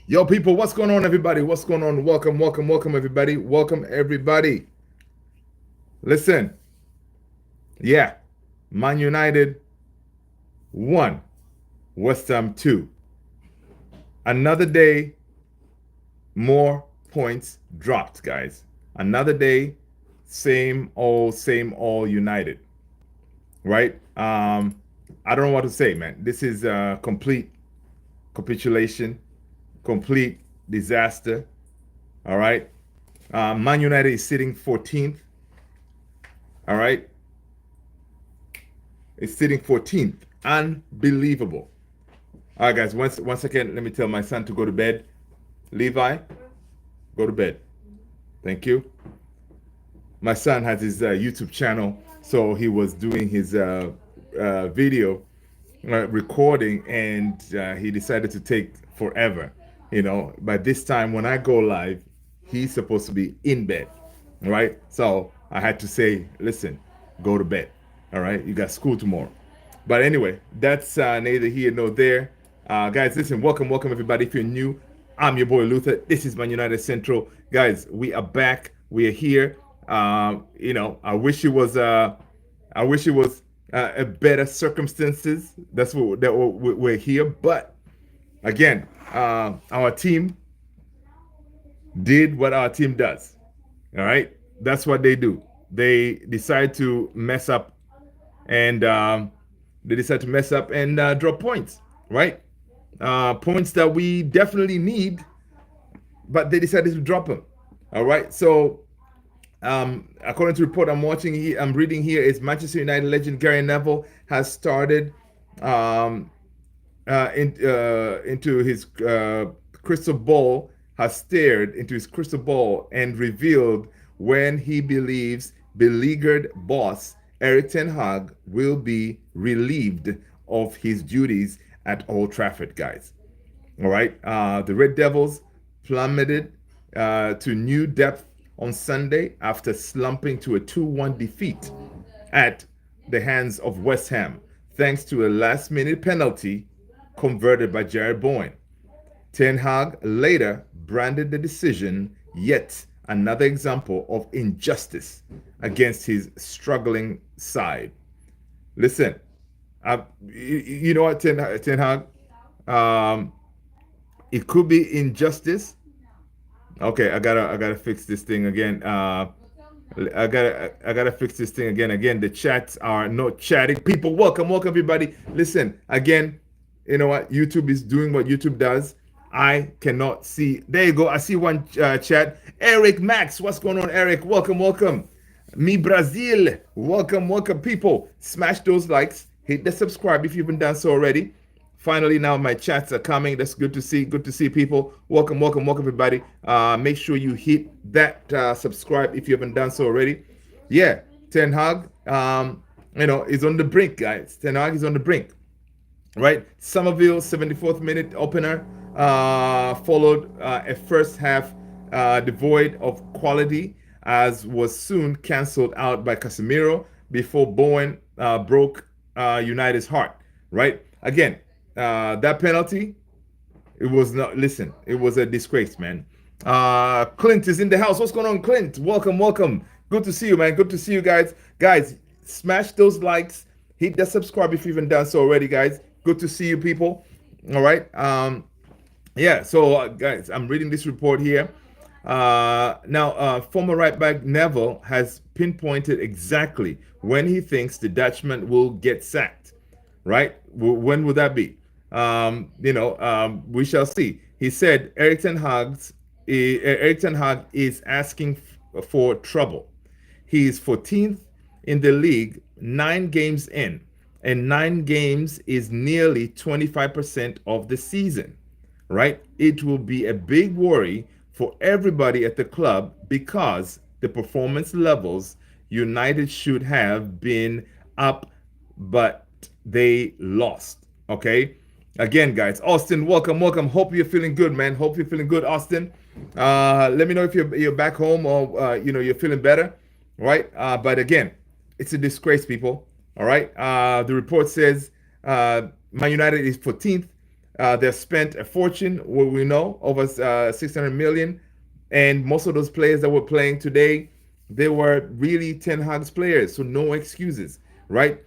Yo, people, what's going on, everybody? What's going on? Welcome, welcome, welcome, everybody. Welcome, everybody. Listen, yeah, Man United 1, West Ham 2. Another day, more points dropped, guys. Another day, same old United, right? I don't know what to say, man. This is a complete capitulation, complete disaster, all right? Man United is sitting 14th. All right. It's sitting 14th. Unbelievable. All right, guys. One second. Let me tell my son to go to bed. Levi, go to bed. Thank you. My son has his YouTube channel, so he was doing his video recording, and he decided to take forever. By this time when I go live, he's supposed to be in bed, right? So I had to say, listen, go to bed. All right, you got school tomorrow. But anyway, that's neither here nor there. Guys, listen, welcome everybody. If you're new, I'm your boy Luther. This is Man United Central. Guys, we are back. We are here. I wish it was a better circumstances. That's what that we're here. But again, our team did what our team does. All right, that's what they do. They decide to mess up, and drop points. Right, points that we definitely need, but they decided to drop them. All right, so according to the report I'm reading here is Manchester United legend Gary Neville has started into his crystal ball, has stared into his crystal ball and revealed when he believes beleaguered boss Eric Ten Hag will be relieved of his duties at Old Trafford, guys. All right. The Red Devils plummeted to new depth on Sunday after slumping to a 2-1 defeat at the hands of West Ham, thanks to a last minute penalty converted by Jared Bowen. Ten Hag later branded the decision yet another example of injustice against his struggling side. Listen, you know what, Ten Hag? It could be injustice. Okay, I gotta fix this thing again. I gotta fix this thing again. Again, the chats are not chatting. People, welcome everybody. Listen, again, you know what? YouTube is doing what YouTube does. I cannot see. There you go. I see one chat. Eric Max, what's going on, Eric? Welcome. Me Brazil, welcome, people. Smash those likes. Hit the subscribe if you haven't done so already. Finally, now my chats are coming. That's good to see. Good to see people. Welcome, everybody. Make sure you hit that subscribe if you haven't done so already. Yeah, Ten Hag, is on the brink, guys. Ten Hag is on the brink, right? Somerville, 74th minute opener, followed a first half devoid of quality, as was soon cancelled out by Casemiro before Bowen broke United's heart, right? Again, that penalty, it was not, listen, it was a disgrace, man. Clint is in the house. What's going on, Clint? Welcome. Good to see you, man. Good to see you guys. Guys, smash those likes. Hit the subscribe if you haven't done so already, guys. Good to see you, people. All right. Yeah, so guys, I'm reading this report here. Now, former right back Neville has pinpointed exactly when he thinks the Dutchman will get sacked. Right? When would that be? We shall see. He said Eric Ten Hag is asking for trouble. He is 14th in the league, 9 games in, and 9 games is nearly 25% of the season, right? It will be a big worry for everybody at the club because the performance levels United should have been up, but they lost. Okay. Again, guys, Austin, welcome. Hope you're feeling good, man. Hope you're feeling good, Austin. Let me know if you're back home or you're feeling better, right? But again, it's a disgrace, people. All right. The report says Man United is 14th. They've spent a fortune, what we know, over 600 million. And most of those players that were playing today, they were really Ten Hag's players. So no excuses, right?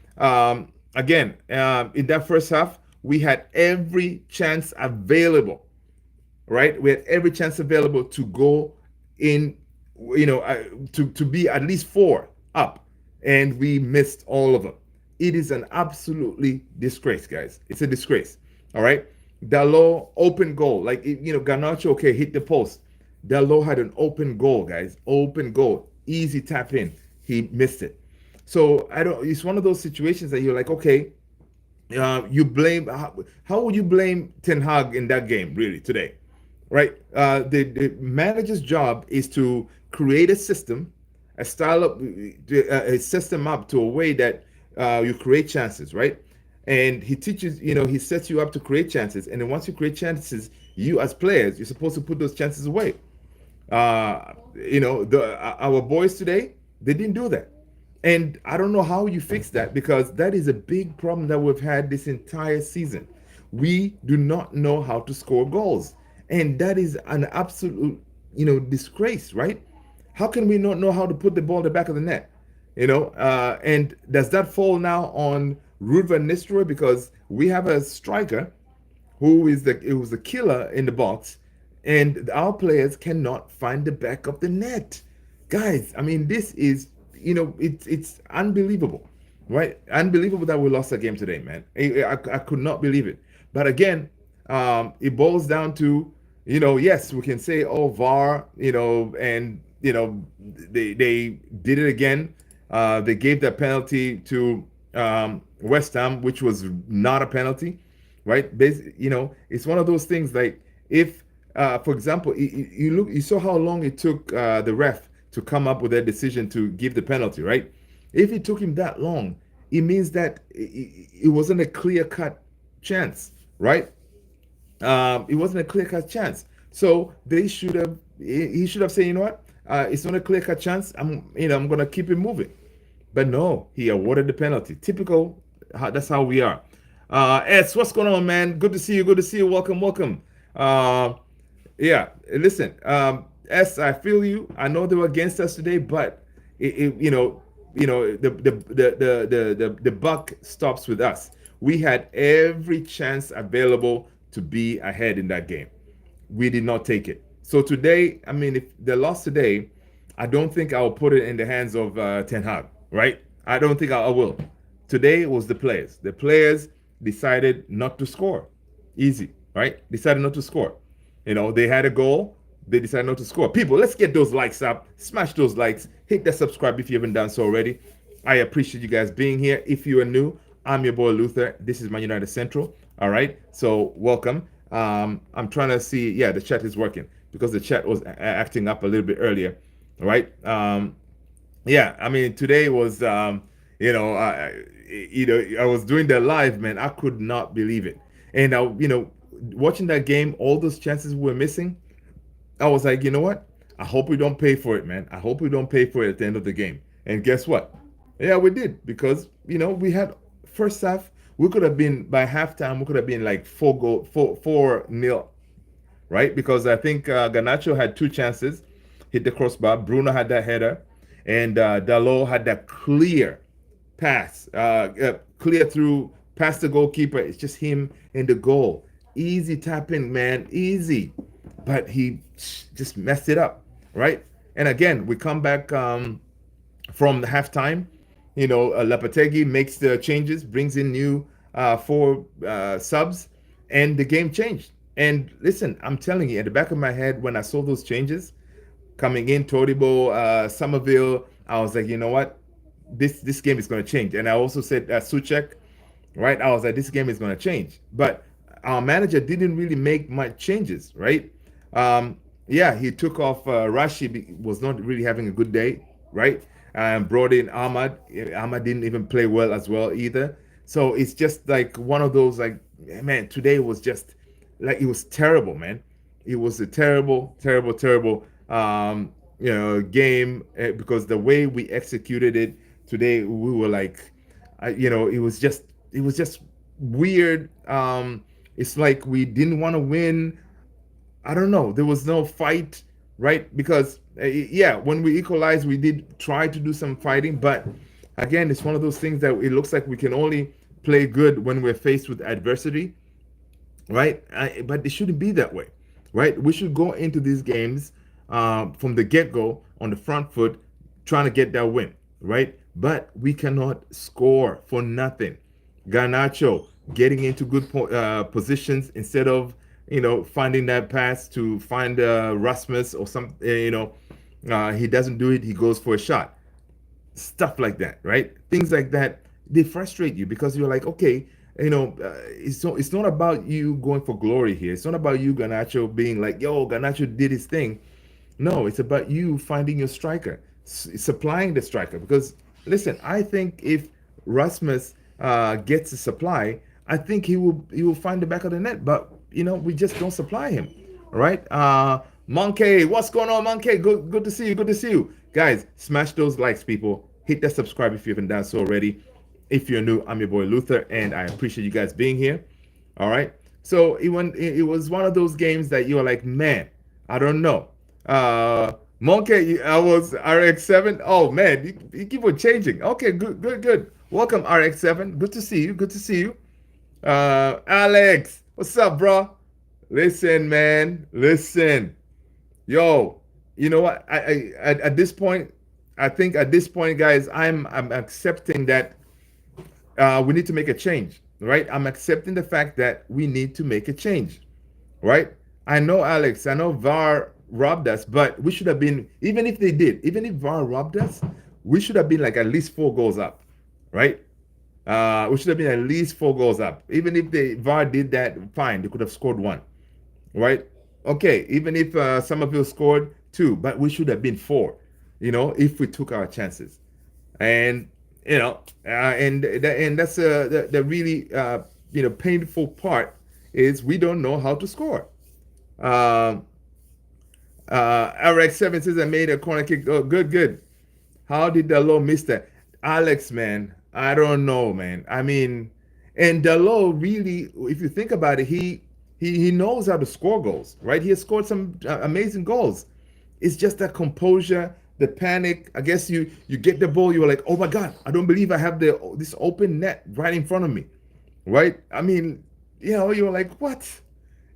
Again, in that first half, we had every chance available, right? We had every chance available to go in, to be at least four up, and we missed all of them. It is an absolutely disgrace, guys. It's a disgrace. All right. Dalot open goal, like Garnacho, okay, hit the post. Dalot had an open goal, guys. Open goal, easy tap in. He missed it. So I don't. It's one of those situations that you're like, okay, you blame. How would you blame Ten Hag in that game, really, today? Right? The manager's job is to create a system, a style of a system up to a way that you create chances, right? And he teaches, he sets you up to create chances. And then once you create chances, you as players, you're supposed to put those chances away. Our boys today, they didn't do that. And I don't know how you fix that, because that is a big problem that we've had this entire season. We do not know how to score goals. And that is an absolute, disgrace, right? How can we not know how to put the ball in the back of the net? And does that fall now on Ruud van Nistelrooy? Because we have a striker it was a killer in the box, and our players cannot find the back of the net. Guys, I mean, this is, it's unbelievable, right? Unbelievable that we lost a game today, man. I could not believe it. But again, it boils down to, yes, we can say, oh, VAR, and they did it again. They gave that penalty to West Ham, which was not a penalty, right? It's one of those things, like, if, for example, you saw how long it took the ref to come up with that decision to give the penalty, right? If it took him that long, it means that it wasn't a clear cut chance, right? It wasn't a clear cut chance. So he should have said, you know what? It's not a clear cut chance. I'm going to keep it moving. But no, he awarded the penalty. Typical. That's how we are. S, what's going on, man? Good to see you. Good to see you. Welcome, welcome. Yeah, listen, S, I feel you. I know they were against us today, but the buck stops with us. We had every chance available to be ahead in that game. We did not take it. So today, I mean, if they lost today, I don't think I'll put it in the hands of Ten Hag, right? I don't think I will. Today was the players. The players decided not to score. Easy, right? Decided not to score. They had a goal. They decided not to score. People, let's get those likes up. Smash those likes. Hit that subscribe if you haven't done so already. I appreciate you guys being here. If you are new, I'm your boy Luther. This is Man United Central. All right. So welcome. I'm trying to see. Yeah, the chat is working, because the chat was acting up a little bit earlier. All right. Yeah. I mean, today was, I was doing the live, man. I could not believe it. And watching that game, all those chances we were missing, I was like, you know what? I hope we don't pay for it, man. I hope we don't pay for it at the end of the game. And guess what? Yeah, we did, because we had first half. We could have been, by halftime, we could have been like 4-0, right? Because I think Garnacho had two chances, hit the crossbar. Bruno had that header, and Dalot had that clear pass, clear through past the goalkeeper. It's just him and the goal. Easy tapping, man, easy. But he just messed it up, right? And again, we come back from the halftime. Lopetegui makes the changes, brings in new four subs, and the game changed. And listen, I'm telling you, at the back of my head, when I saw those changes coming in, Todibo, Somerville, I was like, you know what? This game is going to change. And I also said Souček, right? I was like, this game is going to change. But our manager didn't really make much changes, right? Yeah, he took off Rashi, was not really having a good day, right? And brought in Ahmad. Ahmad didn't even play well as well either. So it's just like one of those, like, man, today was just like, it was terrible, man. It was a terrible, terrible, terrible game, because the way we executed it today, we were like, it was just weird. It's like we didn't want to win. I don't know. There was no fight, right? Because yeah, when we equalized, we did try to do some fighting, but again, it's one of those things that it looks like we can only play good when we're faced with adversity, right? But it shouldn't be that way, right? We should go into these games from the get go on the front foot, trying to get that win, right? But we cannot score for nothing. Garnacho getting into good positions instead of finding that pass to find Rasmus or some he doesn't do it. He goes for a shot, stuff like that, right? Things like that, they frustrate you because you're like, okay, it's not about you going for glory here. It's not about you, Garnacho, being like, yo, Garnacho did his thing. No, it's about you finding your striker, supplying the striker. Because listen, I think if Rasmus gets a supply, I think he will find the back of the net. But we just don't supply him, right? Monkey, what's going on, Monkey? Good to see you. Good to see you, guys. Smash those likes, people. Hit that subscribe if you haven't done so already. If you're new, I'm your boy Luther, and I appreciate you guys being here. All right. So it was one of those games that you were like, man, I don't know. Monkey, I was RX7. Oh man, you keep on changing. Okay, good. Welcome RX7. Good to see you. Good to see you. Alex, what's up, bro? Listen, man. Listen, yo. You know what? I at this point, I think at this point, guys, I'm accepting that we need to make a change, right? I'm accepting the fact that we need to make a change, right? I know, Alex, I know VAR robbed us, but we should have been, even if they did, even if VAR robbed us, we should have been like at least 4 goals up, right? We should have been at least 4 goals up. Even if the VAR did that, fine, they could have scored 1, right? Okay, even if Somerville scored 2, but we should have been 4, if we took our chances. And and that's the really painful part is we don't know how to score. RX7 says I made a corner kick. Oh, good. How did Dalot miss that? Alex, man, I don't know, man. I mean, and Dalot really, if you think about it, he knows how to score goals, right? He has scored some amazing goals. It's just that composure, the panic. I guess you get the ball, you're like, oh my God, I don't believe I have this open net right in front of me, right? I mean, you're like, what?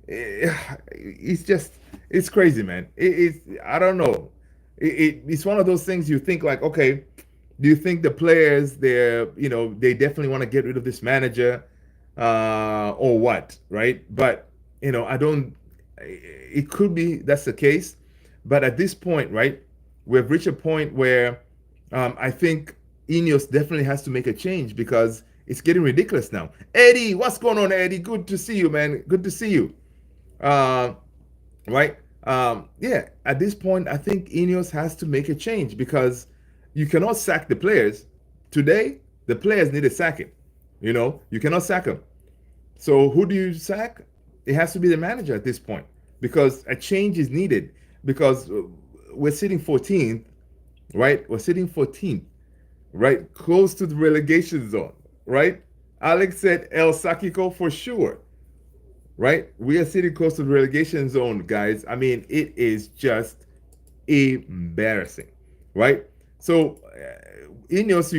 It's crazy, man. I don't know. It's one of those things you think like, okay, do you think the players they definitely want to get rid of this manager or what, right? But I don't. It could be that's the case, but at this point, right, we've reached a point where I think Ineos definitely has to make a change because it's getting ridiculous now. Eddie, what's going on, Eddie? Good to see you, man. Good to see you. Right? Yeah, at this point, I think Ineos has to make a change because you cannot sack the players. Today, the players need a sacking. You cannot sack them. So who do you sack? It has to be the manager at this point because a change is needed because we're sitting 14th, right? We're sitting 14th, right? Close to the relegation zone, right? Alex said El Sakiko for sure, right? We are sitting close to the relegation zone, guys. I mean, it is just embarrassing, right? So Ineos,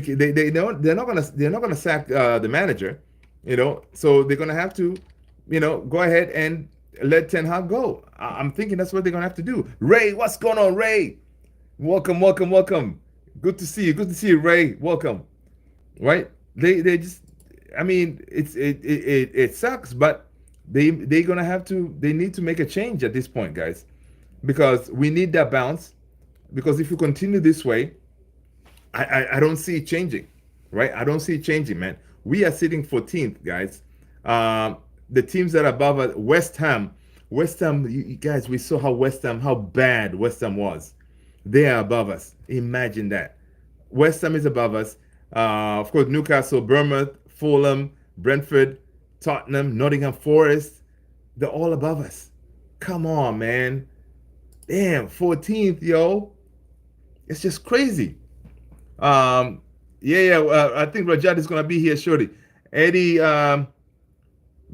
they're not gonna sack the manager, So they're gonna have to, go ahead and let Ten Hag go. I'm thinking that's what they're gonna have to do. Ray, what's going on, Ray? Welcome. Good to see you, Ray. Welcome. Right? They just, I mean, it sucks, but they're gonna have to. They need to make a change at this point, guys, because we need that bounce. Because if you continue this way, I don't see it changing, right? I don't see it changing, man. We are sitting 14th, guys. The teams that are above us, West Ham, you guys, we saw how bad West Ham was. They are above us. Imagine that. West Ham is above us. Of course, Newcastle, Bournemouth, Fulham, Brentford, Tottenham, Nottingham Forest, they're all above us. Come on, man. Damn, 14th, yo. It's just crazy. I think Rajat is gonna be here shortly. Eddie,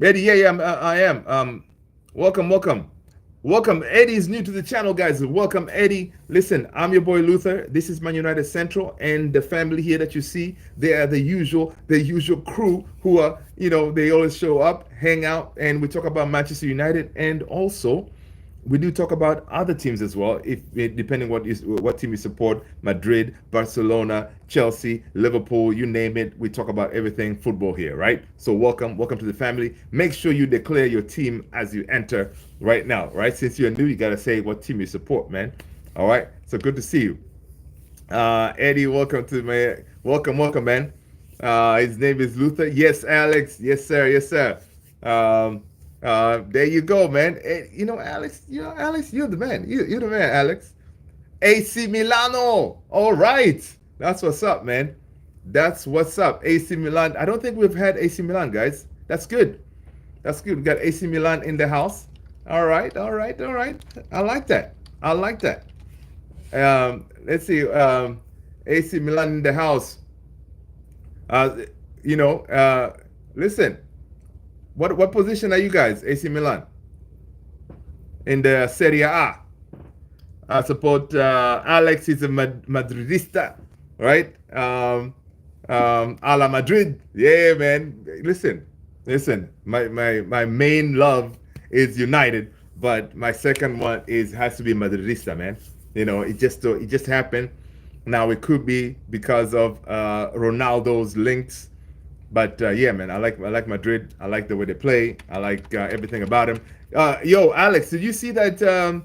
Eddie, yeah, yeah, I am. Welcome, welcome. Welcome. Eddie is new to the channel, guys. Welcome, Eddie. Listen, I'm your boy Luther. This is Man United Central, and the family here that you see, they are the usual crew who are, they always show up, hang out, and we talk about Manchester United, and also we do talk about other teams as well, if depending what team you support: Madrid, Barcelona, Chelsea, Liverpool, you name it. We talk about everything football here, right? So welcome to the family. Make sure you declare your team as you enter right now, right? Since you're new, you gotta say what team you support, man. All right. So good to see you. Eddie, welcome, man. His name is Luther. Yes, Alex. Yes, sir. Yes, sir. There you go, man. Alex. Alex, you're the man. You're the man, Alex. AC Milano. All right, that's what's up, man. That's what's up. AC Milan. I don't think we've had AC Milan, guys. That's good. That's good. We got AC Milan in the house. All right, all right, all right. I like that. I like that. Let's see. AC Milan in the house. Uh, listen. What position are you guys, AC Milan, in the Serie A? I support Alex is a Madridista, right? A la Madrid. Yeah, man. Listen. My main love is United, but my second one has to be Madridista, man. It just happened. Now it could be because of Ronaldo's links, but yeah, man, I like Madrid. I like the way they play. I like everything about them. Yo, Alex, did you see that the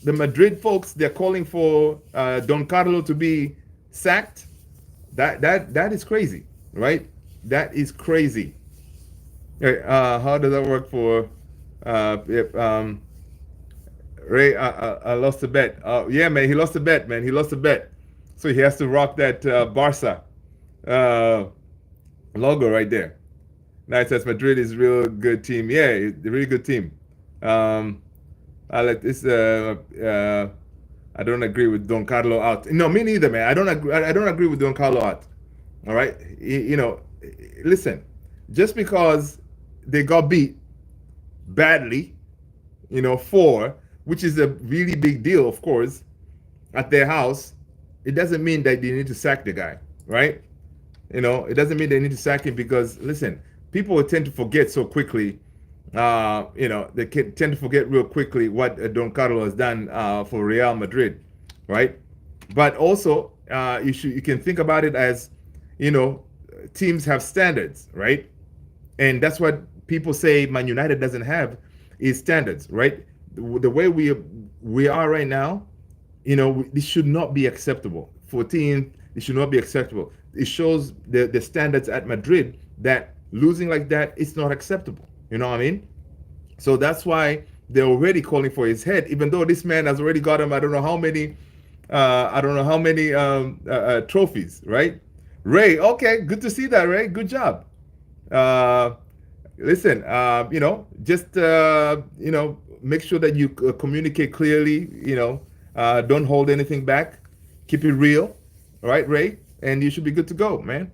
Madrid folks, they're calling for Don Carlo to be sacked? That is crazy, right? That is crazy. How does that work for if, Ray? I lost the bet. Yeah, man, he lost the bet, man. He lost the bet, so he has to rock that Barca uh, logo right there. Now it says Madrid is a real good team. Yeah, it's a really good team. Um, I like this. I don't agree with Don Carlo out. No, me neither, man. I don't agree with Don Carlo out. All right, listen. Just because they got beat badly, four, which is a really big deal, of course, at their house, it doesn't mean that they need to sack the guy, right? It doesn't mean they need to sack him because, listen, people tend to forget so quickly. They tend to forget real quickly what Don Carlo has done for Real Madrid, right? But also, you can think about it as, you know, teams have standards, right? And that's what people say Man United doesn't have is standards, right? The way we are right now, this should not be acceptable. 14, it should not be acceptable. It shows the standards at Madrid that losing like that is not acceptable. You know what I mean? So that's why they're already calling for his head, even though this man has already got him. I don't know how many. Trophies, right? Ray, okay, good to see that, Ray. Good job. Uh, Listen, just make sure that you communicate clearly. Don't hold anything back. Keep it real, all right, Ray? And you should be good to go, man.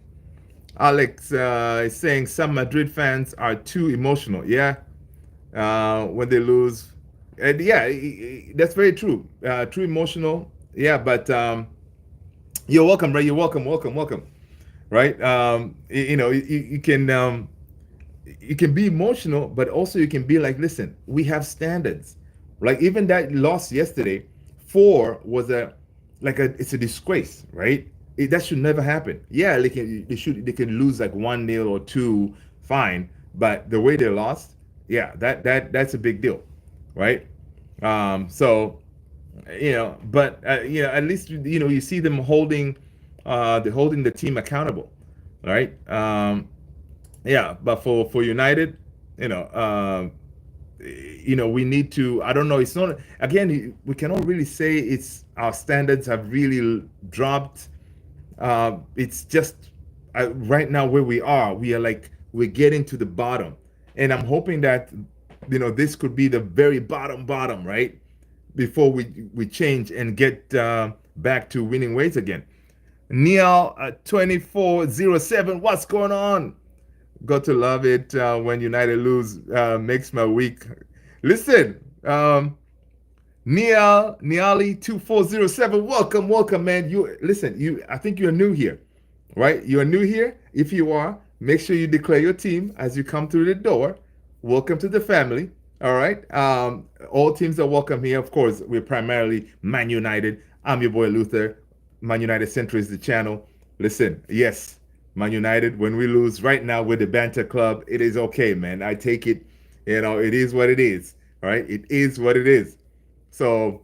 Alex is saying some Madrid fans are too emotional. Yeah, when they lose, and yeah, that's very true. Too emotional. Yeah, but you're welcome, Ray. You're welcome. Right? You can. You can be emotional, but also you can be like, listen, we have standards. Like even that loss yesterday, 4 was it's a disgrace, right? That should never happen. Yeah, they can lose like 1-0 or 2, fine. But the way they lost, yeah, that's a big deal, right? So, but at least you see them holding the team accountable, right? Yeah, but for United, we need to. I don't know. It's not, again. We cannot really say it's our standards have really dropped. It's just right now where we are. We're getting to the bottom, and I'm hoping that this could be the very bottom, right? Before we change and get back to winning ways again. Neil 2407, what's going on? Got to love it when United lose. Makes my week. Listen, Niali 2407. Welcome, welcome, man. You listen. You, I think you're new here, right? You're new here. If you are, make sure you declare your team as you come through the door. Welcome to the family. All right. All teams are welcome here. Of course, we're primarily Man United. I'm your boy Luther. Man United Central is the channel. Listen, yes, Man United. When we lose right now with the Banter Club, it is okay, man. I take it. You know, it is what it is. All right. It is what it is. So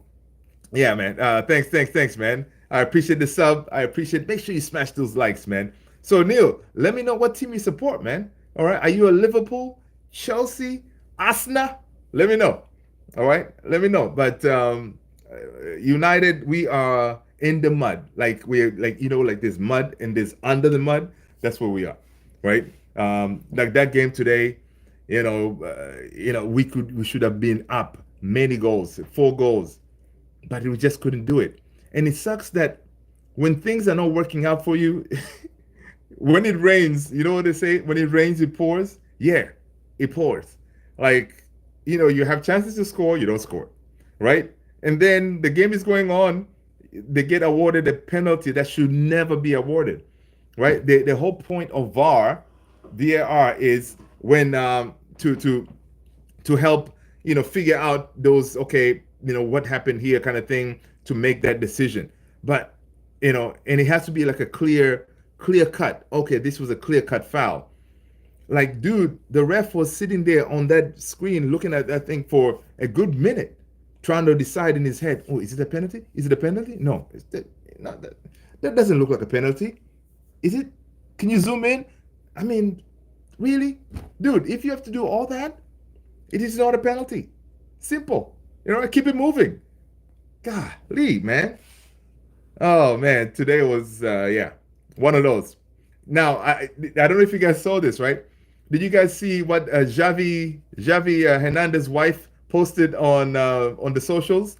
yeah, man. Thanks, man. I appreciate the sub. I appreciate. Make sure you smash those likes, man. So Neil, let me know what team you support, man. All right. Are you a Liverpool, Chelsea, Arsenal? Let me know. All right. Let me know. But United, we are in the mud. Like we're like like this mud and this under the mud. That's where we are, right? Like that game today. We should have been up many goals, 4 goals, but we just couldn't do it. And it sucks that when things are not working out for you, when it rains, you know what they say? When it rains, it pours. Yeah, it pours. Like, you have chances to score, you don't score, right? And then the game is going on, they get awarded a penalty that should never be awarded, right? The whole point of VAR is when to help figure out those, okay, what happened here kind of thing, to make that decision. But and it has to be like a clear cut. Okay, this was a clear cut foul. Like, dude, the ref was sitting there on that screen looking at that thing for a good minute, trying to decide in his head, oh, is it a penalty? Is it a penalty? No, it's not that. That doesn't look like a penalty. Is it? Can you zoom in? I mean, really? Dude, if you have to do all that, it is not a penalty. Simple. Keep it moving. Golly, man. Oh man, today was one of those. Now I don't know if you guys saw this, right? Did you guys see what Xavi Hernandez's wife posted on the socials?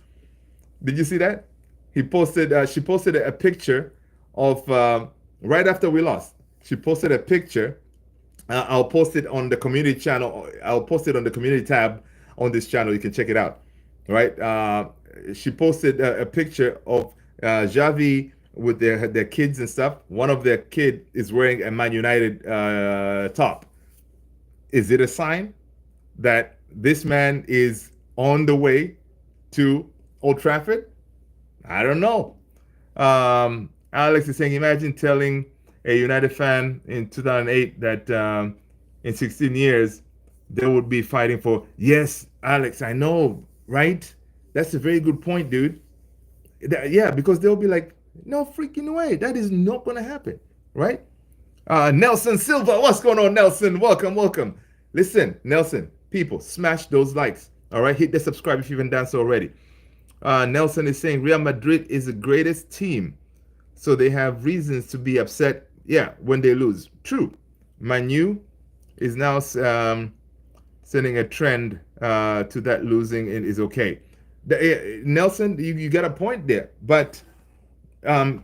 Did you see that? She posted a picture of right after we lost. She posted a picture. I'll post it on the community channel. I'll post it on the community tab on this channel. You can check it out. Right? She posted a picture of Xavi with their kids and stuff. One of their kid is wearing a Man United top. Is it a sign that this man is on the way to Old Trafford? I don't know. Alex is saying, imagine telling a United fan in 2008 that in 16 years they would be fighting for. Yes, Alex, I know, right? That's a very good point, dude. Yeah, because they'll be like, no freaking way. That is not going to happen, right? Nelson Silva, what's going on, Nelson? Welcome, welcome. Listen, Nelson, people, smash those likes. All right, hit the subscribe if you haven't done so already. Nelson is saying Real Madrid is the greatest team, so they have reasons to be upset. Yeah, when they lose. True. Manu is now sending a trend to that losing and is okay. Nelson, you got a point there, but from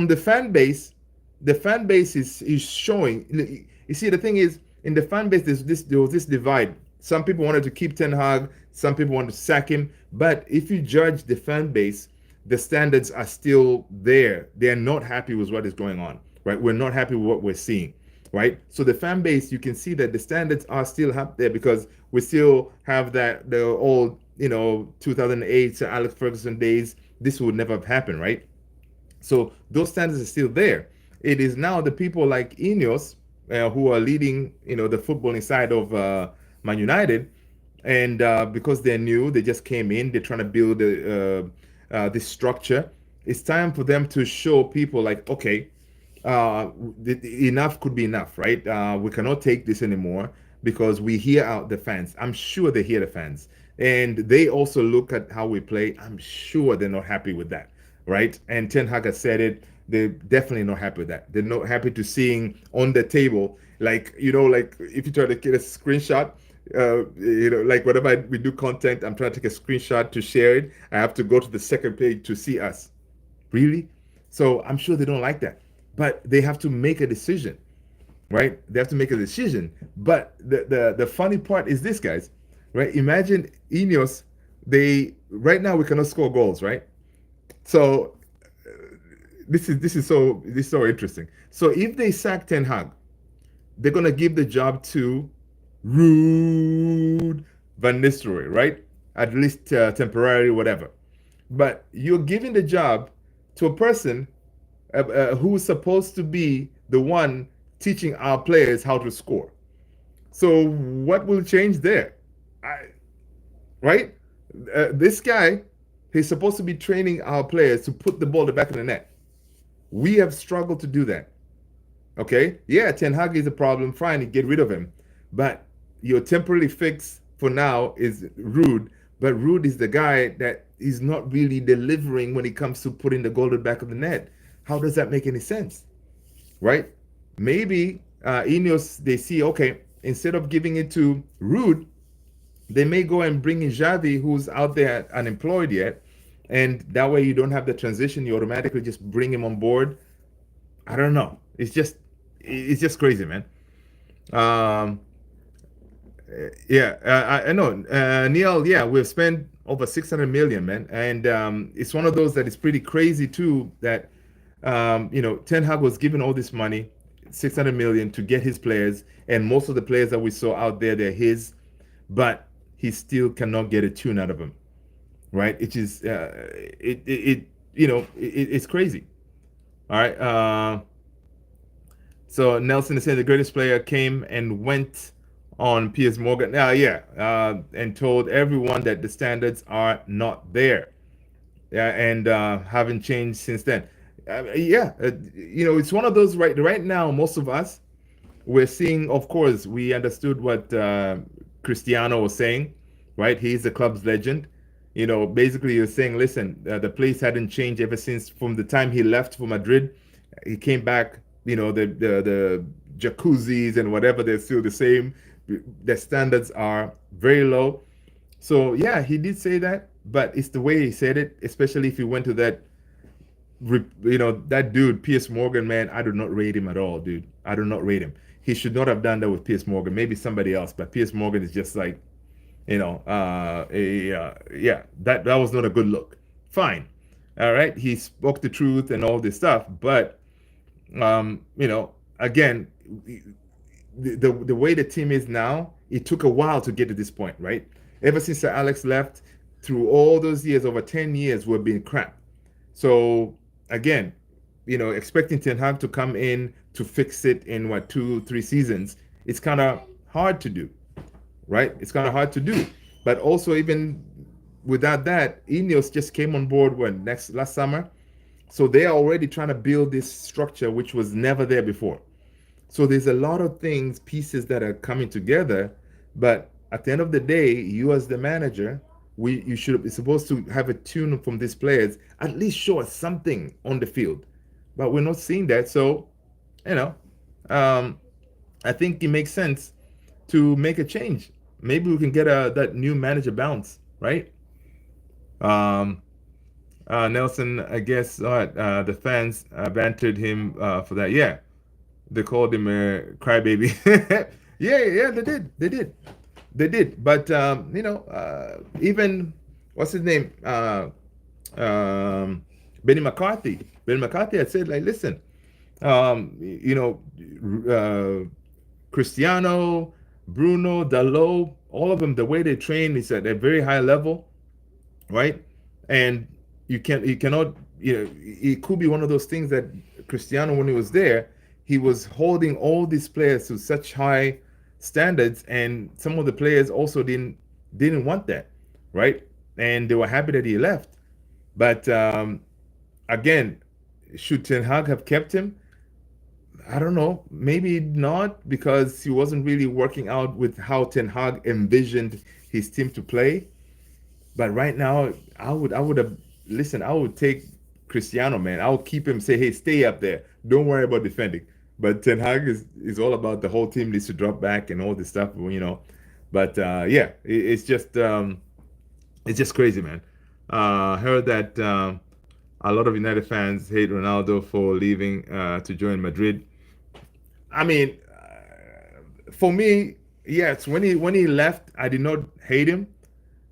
the fan base is showing. You see, the thing is, in the fan base, there was this divide. Some people wanted to keep Ten Hag, some people wanted to sack him. But if you judge the fan base, the standards are still there. They're not happy with what is going on, right? We're not happy with what we're seeing, right? So the fan base, you can see that the standards are still up there because we still have the old 2008 Sir Alex Ferguson days. This would never have happened, right? So those standards are still there. It is now the people like Ineos who are leading, the footballing side of Man United, and because they're new, they just came in. They're trying to build this structure. It's time for them to show people like, okay, enough could be enough, right? We cannot take this anymore because we hear out the fans. I'm sure they hear the fans, and they also look at how we play. I'm sure they're not happy with that, right? And Ten Hag has said it. They're definitely not happy with that. They're not happy to seeing on the table, like if you try to get a screenshot, like whenever we do content, I'm trying to take a screenshot to share it. I have to go to the second page to see us. Really? So I'm sure they don't like that, but they have to make a decision, right? They have to make a decision. But the funny part is this, guys, right? Imagine Ineos. They right now we cannot score goals, right? So this is so interesting. So if they sack Ten Hag, they're gonna give the job to Ruud Van Nistelrooy, right? At least temporarily, whatever. But you're giving the job to a person who's supposed to be the one teaching our players how to score. So what will change there? I, right? This guy, he's supposed to be training our players to put the ball in the back of the net. We have struggled to do that. Okay? Yeah, Ten Hag is a problem. Fine, get rid of him. But your temporary fix for now is Ruud. But Ruud is the guy that is not really delivering when it comes to putting the goal in the back of the net. How does that make any sense? Right? Maybe Ineos, they see, okay, instead of giving it to Ruud, they may go and bring in Xavi, who's out there unemployed yet. And that way you don't have the transition. You automatically just bring him on board. I don't know. It's just crazy, man. Um, yeah, I know. Neil, yeah, we've spent over 600 million, man. And it's one of those that is pretty crazy, too, that, Ten Hag was given all this money, 600 million to get his players. And most of the players that we saw out there, they're his. But he still cannot get a tune out of them, right? It is, it's crazy. All right. So Nelson is saying the greatest player came and went on Piers Morgan. And told everyone that the standards are not there. Yeah, and haven't changed since then. It's one of those right now. Most of us we're seeing. Of course, we understood what Cristiano was saying, right? He's the club's legend. Basically, you're saying, listen, the place hadn't changed ever since from the time he left for Madrid. He came back. The jacuzzis and whatever, they're still the same. The standards are very low. So yeah, he did say that, but it's the way he said it, especially if he went to that dude, Piers Morgan, man. I do not rate him at all, dude. I do not rate him. He should not have done that with Piers Morgan. Maybe somebody else, but Piers Morgan is just like, that was not a good look. Fine, all right. He spoke the truth and all this stuff, but again, the way the team is now, it took a while to get to this point, right? Ever since Sir Alex left, through all those years, over 10 years, we've been crap. So again, expecting Ten Hag to come in to fix it in 2-3 seasons, it's kind of hard to do, right? It's kind of hard to do. But also, even without that, Ineos just came on board last summer. So they are already trying to build this structure which was never there before. So there's a lot of pieces that are coming together. But at the end of the day, you as the manager, you should be supposed to have a tune from these players, at least show us something on the field. But we're not seeing that. So, I think it makes sense to make a change. Maybe we can get that new manager bounce, right? Nelson, I guess the fans bantered him for that. Yeah, they called him a crybaby. yeah, they did. But even what's his name, Benny McCarthy. Benny McCarthy had said, like, listen, Cristiano, Bruno, Dalot, all of them, the way they train is at a very high level, right? And you cannot, it could be one of those things that Cristiano, when he was there, he was holding all these players to such high standards, and some of the players also didn't want that, right? And they were happy that he left. But again, should Ten Hag have kept him? I don't know. Maybe not, because he wasn't really working out with how Ten Hag envisioned his team to play. But right now, I would take Cristiano, man. I would keep him, say, hey, stay up there. Don't worry about defending. But Ten Hag is all about the whole team needs to drop back and all this stuff, But it's just crazy, man. Heard that a lot of United fans hate Ronaldo for leaving to join Madrid. I mean, for me, yes, when he left, I did not hate him.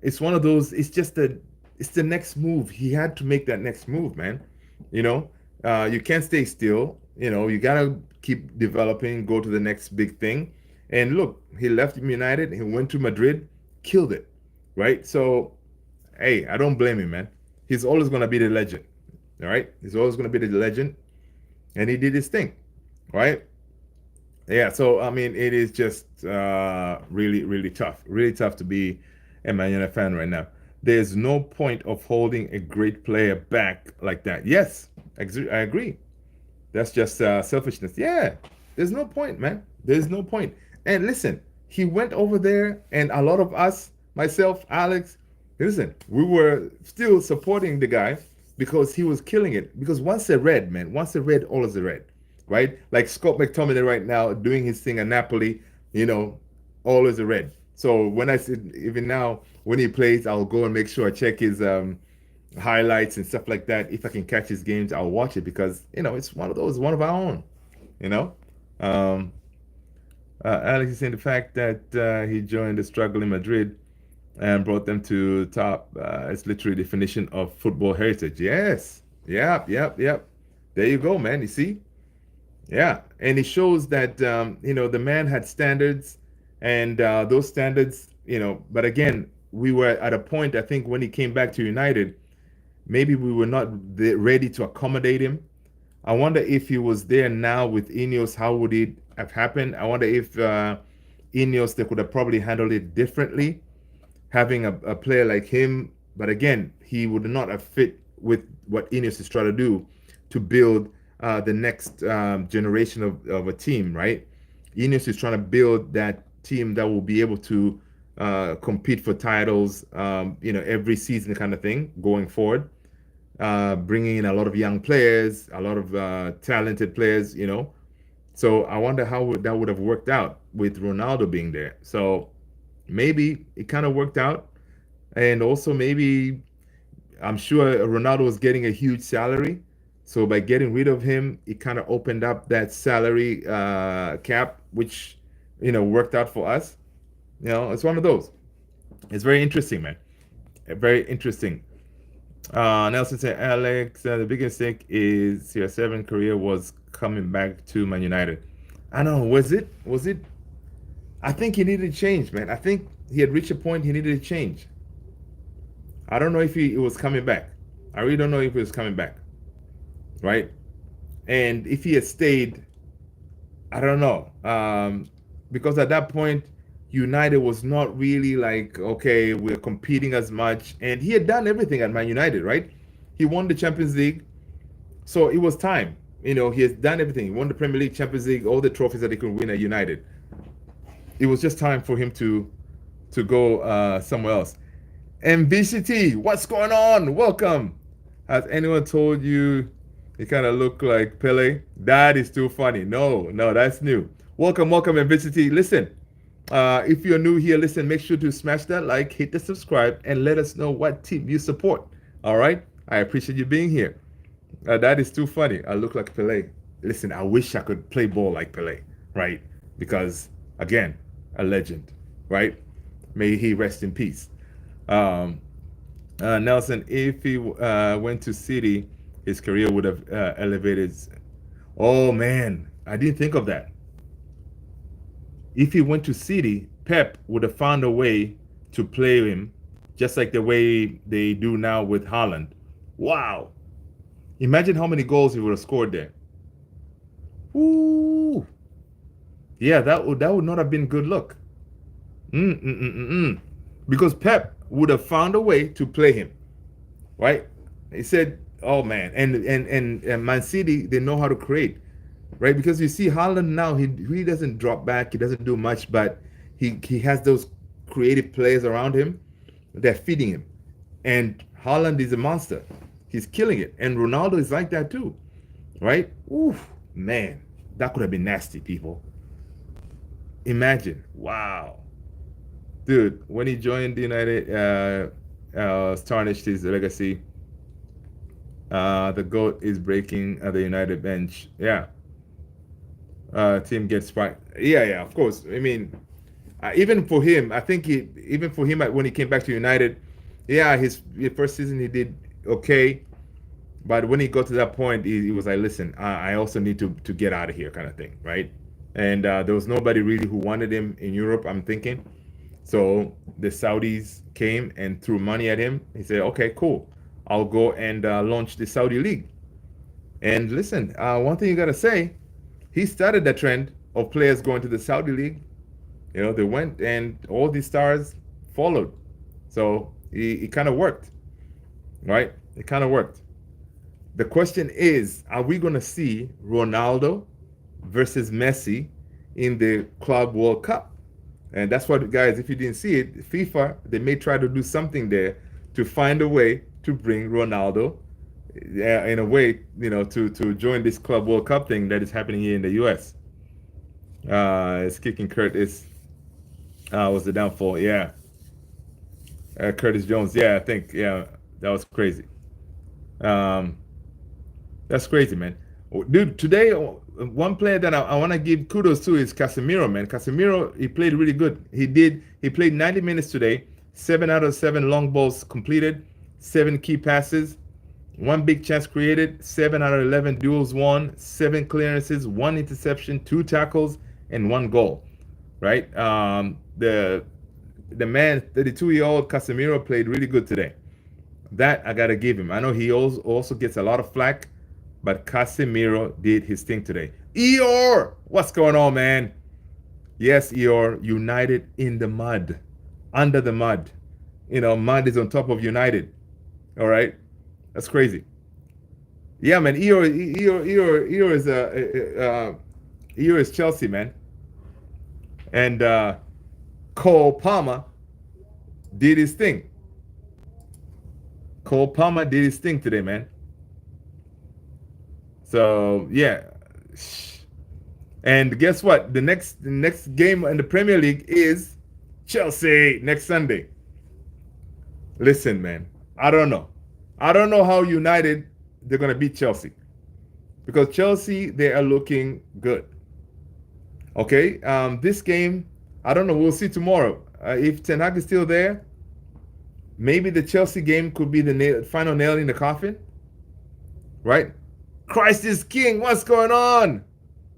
It's one of those. It's the next move. He had to make that next move, man. You know, you can't stay still. You know, you gotta keep developing, go to the next big thing. And look, he left United. He went to Madrid, killed it, right? So, hey, I don't blame him, man. He's always gonna be the legend. All right, he's always gonna be the legend, and he did his thing, right? Yeah, so I mean, it is just really, really tough to be a Man United fan right now. There's no point of holding a great player back like that. Yes, I agree. That's just selfishness. Yeah, there's no point, man. There's no point. And listen, he went over there, and a lot of us, myself, Alex, listen, we were still supporting the guy because he was killing it. Because once a red, man, once a red, always a red, right? Like Scott McTominay right now doing his thing at Napoli, you know, always a red. So when I said, even now, when he plays, I'll go and make sure I check his highlights and stuff like that. If I can catch his games, I'll watch it because it's one of those, one of our own. You know, um, Alex is saying the fact that he joined the struggle in Madrid and brought them to top. It's literally definition of football heritage. Yes, yep. There you go, man. You see, yeah, and it shows that the man had standards, and those standards, But again, we were at a point. I think when he came back to United, maybe we were not ready to accommodate him. I wonder if he was there now with Ineos, how would it have happened? I wonder if Ineos, they could have probably handled it differently, having a player like him. But again, he would not have fit with what Ineos is trying to do to build the next generation of a team, right? Ineos is trying to build that team that will be able to compete for titles, every season kind of thing going forward. Bringing in a lot of young players, a lot of talented players. So I wonder how that would have worked out with Ronaldo being there. So maybe it kind of worked out. And also maybe I'm sure Ronaldo was getting a huge salary. So by getting rid of him, it kind of opened up that salary cap, which, worked out for us. It's one of those. It's very interesting, man. Very interesting. Nelson said, Alex, the biggest mistake is CR7 career was coming back to Man United. I don't know. Was it? I think he needed to change, man. I think he had reached a point he needed to change. I don't know if he was coming back. I really don't know if he was coming back. Right? And if he had stayed, I don't know. Because at that point, United was not really like, okay, we're competing as much. And he had done everything at Man United, right? He won the Champions League. So it was time. He has done everything. He won the Premier League, Champions League, all the trophies that he could win at United. It was just time for him to go somewhere else. MVCT, what's going on? Welcome. Has anyone told you he kind of look like Pele? That is too funny. No, that's new. Welcome, MVCT. Listen, if you're new here, listen, make sure to smash that like, hit the subscribe, and let us know what team you support. All right? I appreciate you being here. That is too funny. I look like Pele. Listen, I wish I could play ball like Pele, right? Because, again, a legend, right? May he rest in peace. Nelson, if he went to City, his career would have elevated. Oh, man, I didn't think of that. If he went to City, Pep would have found a way to play him just like the way they do now with Haaland. Wow. Imagine how many goals he would have scored there. Ooh. Yeah, that would not have been good luck. Because Pep would have found a way to play him. Right? He said, oh man, and Man City, they know how to create. Right? Because you see Haaland now, he doesn't drop back, he doesn't do much, but he has those creative players around him. They're feeding him. And Haaland is a monster. He's killing it. And Ronaldo is like that too. Right? Oof, man. That could have been nasty, people. Imagine. Wow. Dude, when he joined the United, tarnished his legacy. The GOAT is breaking the United bench. Yeah. team gets spiked. Yeah, of course. I mean, even for him, I think even for him when he came back to United, yeah, his first season he did okay, but when he got to that point, he was like, listen, I also need to get out of here, kind of thing, right? And there was nobody really who wanted him in Europe, I'm thinking. So the Saudis came and threw money at him. He said, okay, cool. I'll go and launch the Saudi League. And listen, one thing you got to say, he started the trend of players going to the Saudi League. You know, they went and all these stars followed. So it kind of worked, right? It kind of worked. The question is, are we going to see Ronaldo versus Messi in the Club World Cup? And that's what, guys, if you didn't see it, FIFA, they may try to do something there to find a way to bring Ronaldo in a way, you know, to join this Club World Cup thing that is happening here in the US. It's kicking Curtis. Was the downfall? Yeah. Curtis Jones. Yeah, I think. Yeah, that was crazy. Um, that's crazy, man. Dude, today, one player that I want to give kudos to is Casemiro, man. Casemiro, he played really good. He played 90 minutes today, 7 out of 7 long balls completed, 7 key passes, 1 big chance created, 7 out of 11 duels won, 7 clearances, 1 interception, 2 tackles, and 1 goal, right? The man, 32-year-old Casemiro, played really good today. That I got to give him. I know he also gets a lot of flack, but Casemiro did his thing today. Eeyore, what's going on, man? Yes, Eeyore, United in the mud, under the mud. You know, mud is on top of United. All right, that's crazy. Yeah, man. Eeyore is Chelsea, man. And Cole Palmer did his thing. Cole Palmer did his thing today, man. So yeah, and guess what? The next game in the Premier League is Chelsea next Sunday. Listen, man, I don't know how United they're gonna beat Chelsea, because Chelsea, they are looking good. Okay, this game, I don't know. We'll see tomorrow. If Ten Hag is still there, maybe the Chelsea game could be the final nail in the coffin, right? Christ is King. What's going on?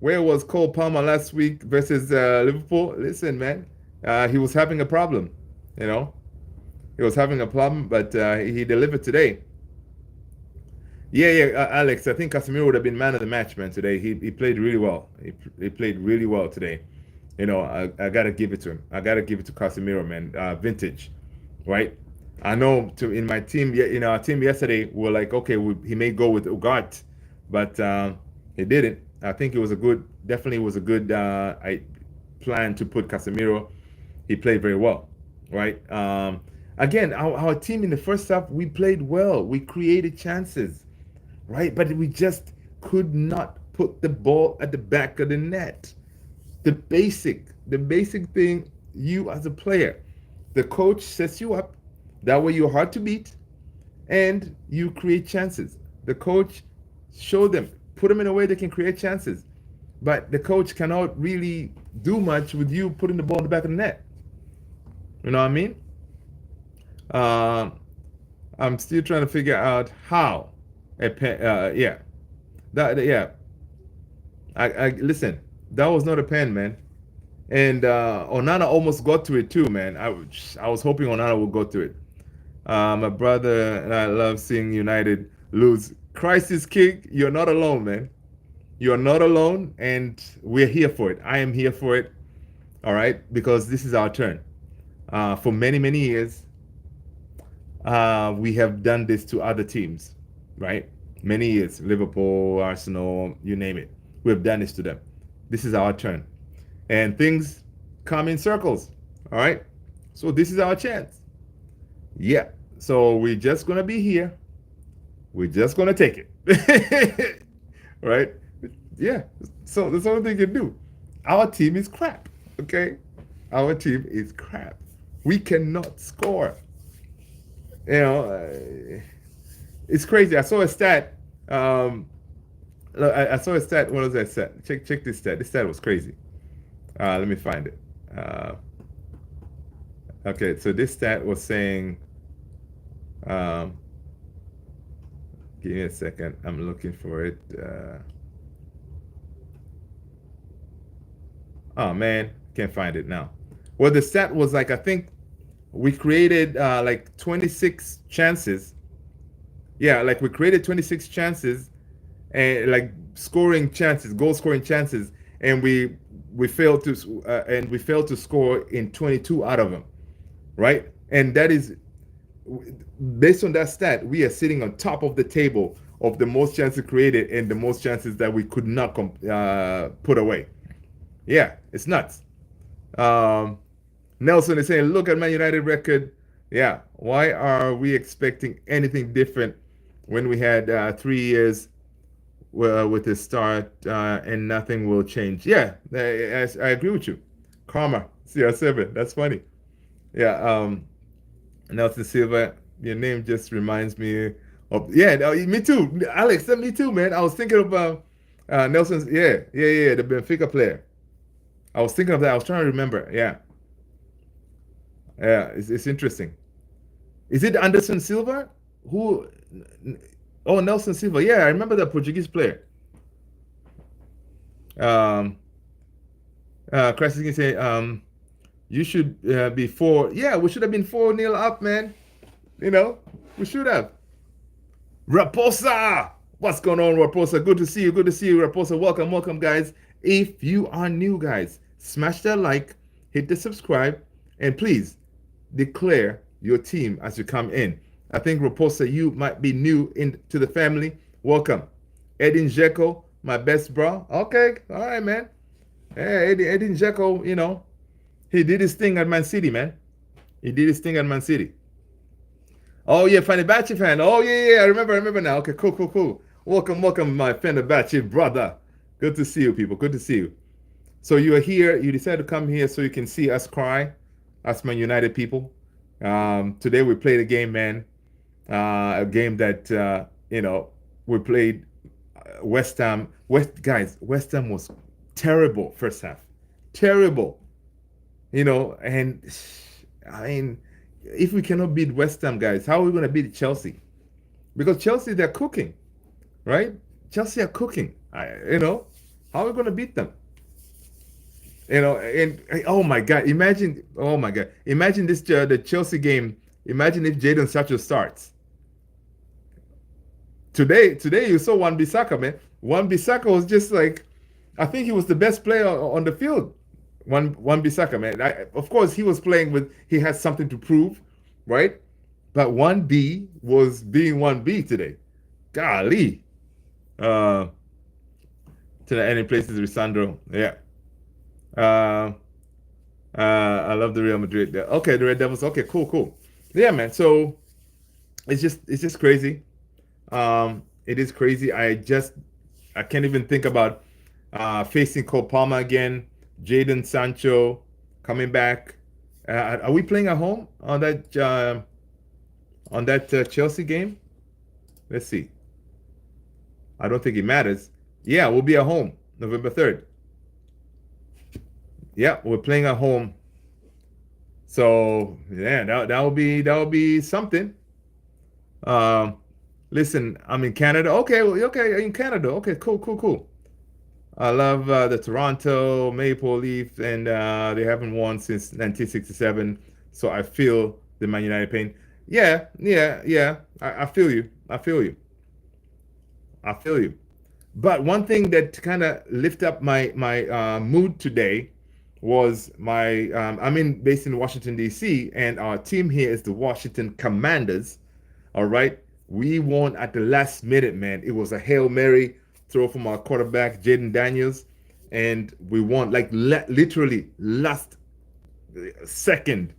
Where was Cole Palmer last week versus Liverpool? Listen, man, he was having a problem. You know, he was having a problem, but he delivered today. Yeah, Alex. I think Casemiro would have been man of the match, man. Today, he played really well. He played really well today. You know, I gotta give it to him. I gotta give it to Casemiro, man. Vintage, right? I know. In my team, our team yesterday, we're like, okay, he may go with Ugart, but he didn't. I think it was definitely was a good plan to put Casemiro. He played very well, right? Again, our team in the first half, we played well. We created chances, right? But we just could not put the ball at the back of the net. The basic thing, you as a player, the coach sets you up. That way you're hard to beat, and you create chances. The coach show them, put them in a way they can create chances. But the coach cannot really do much with you putting the ball in the back of the net. You know what I mean? I'm still trying to figure out how. Yeah. I listen. That was not a pen, man. And Onana almost got to it too, man. I was hoping Onana would go to it. My brother and I love seeing United lose. Christ is King. You're not alone, man. You're not alone, and we're here for it. I am here for it. All right, because this is our turn. For many, many years, we have done this to other teams, right? Many years, Liverpool, Arsenal, you name it. We've done this to them. This is our turn. And things come in circles, all right? So this is our chance. Yeah, so we're just going to be here. We're just going to take it, right? Yeah, so that's the only thing you can do. Our team is crap, okay? Our team is crap. We cannot score. You know, it's crazy. I saw a stat. Look, I saw a stat. What was that stat? Check this stat. This stat was crazy. Let me find it. Okay, so this stat was saying, um, give me a second. I'm looking for it. Oh man, can't find it now. Well, the stat was like, I think we created like 26 chances. Yeah, like we created 26 chances and like scoring chances, goal scoring chances, and we failed to score in 22 out of them, right? And that is based on that stat, we are sitting on top of the table of the most chances created and the most chances that we could not put away. Yeah, it's nuts. Um, Nelson is saying, look at Man United record. Yeah, why are we expecting anything different when we had 3 years with the start and nothing will change? Yeah, I agree with you. Karma, CR7, that's funny. Yeah, Nelson Silva, your name just reminds me of, yeah, me too. Alex, me too, man. I was thinking of Nelson's, yeah, the Benfica player. I was thinking of that. I was trying to remember. Yeah. Yeah, it's interesting. Is it Anderson Silva? Who? Oh, Nelson Silva. Yeah, I remember the Portuguese player. Um, Chris is say, you should be four. Yeah, we should have been 4-0 up, man. You know, we should have. Raposa! What's going on, Raposa? Good to see you. Good to see you, Raposa. Welcome, welcome, guys. If you are new, guys, smash that like, hit the subscribe, and please declare your team as you come in. I think Raposa, you might be new into the family. Welcome. Edin Dzeko, my best bro. Okay, all right, man. Hey, Edin Dzeko, you know, he did his thing at Man City, man. He did his thing at Man City. Oh yeah, Fenerbahce fan. Oh yeah, I remember now. Okay, cool. Welcome, my Fenerbahce brother. Good to see you, people. Good to see you. So you are here. You decided to come here so you can see us cry, us Man United people. Today we played a game, man. A game that you know, we played West Ham. West Ham was terrible first half. Terrible. You know, and I mean, if we cannot beat West Ham, guys, how are we going to beat Chelsea? Because Chelsea, they're cooking, right? Chelsea are cooking. You know, how are we going to beat them? You know, and oh my God, imagine this the Chelsea game. Imagine if Jadon Sancho starts today. You saw Wan-Bissaka, man. Wan-Bissaka was just like, I think he was the best player on the field. Wan-Bissaka, man. Of course, he was playing with. He had something to prove, right? But 1B was being 1B today. Golly. To the ending places, Risandro. Yeah. I love the Real Madrid. Okay, the Red Devils. Okay, cool. Yeah, man. So it's just crazy. It is crazy. I can't even think about facing Cole Palmer again. Jadon Sancho coming back. Are we playing at home on that Chelsea game? Let's see. I don't think it matters. Yeah, we'll be at home November 3rd. Yeah, we're playing at home. So yeah, that will be something. Listen, I'm in Canada. Okay, in Canada. Okay, cool. I love the Toronto Maple Leaf, and they haven't won since 1967. So I feel the Man United pain. Yeah. I feel you. But one thing that kind of lift up my mood today was I'm based in Washington D.C. and our team here is the Washington Commanders. All right, we won at the last minute, man. It was a Hail Mary throw from our quarterback Jaden Daniels, and we won like literally last second.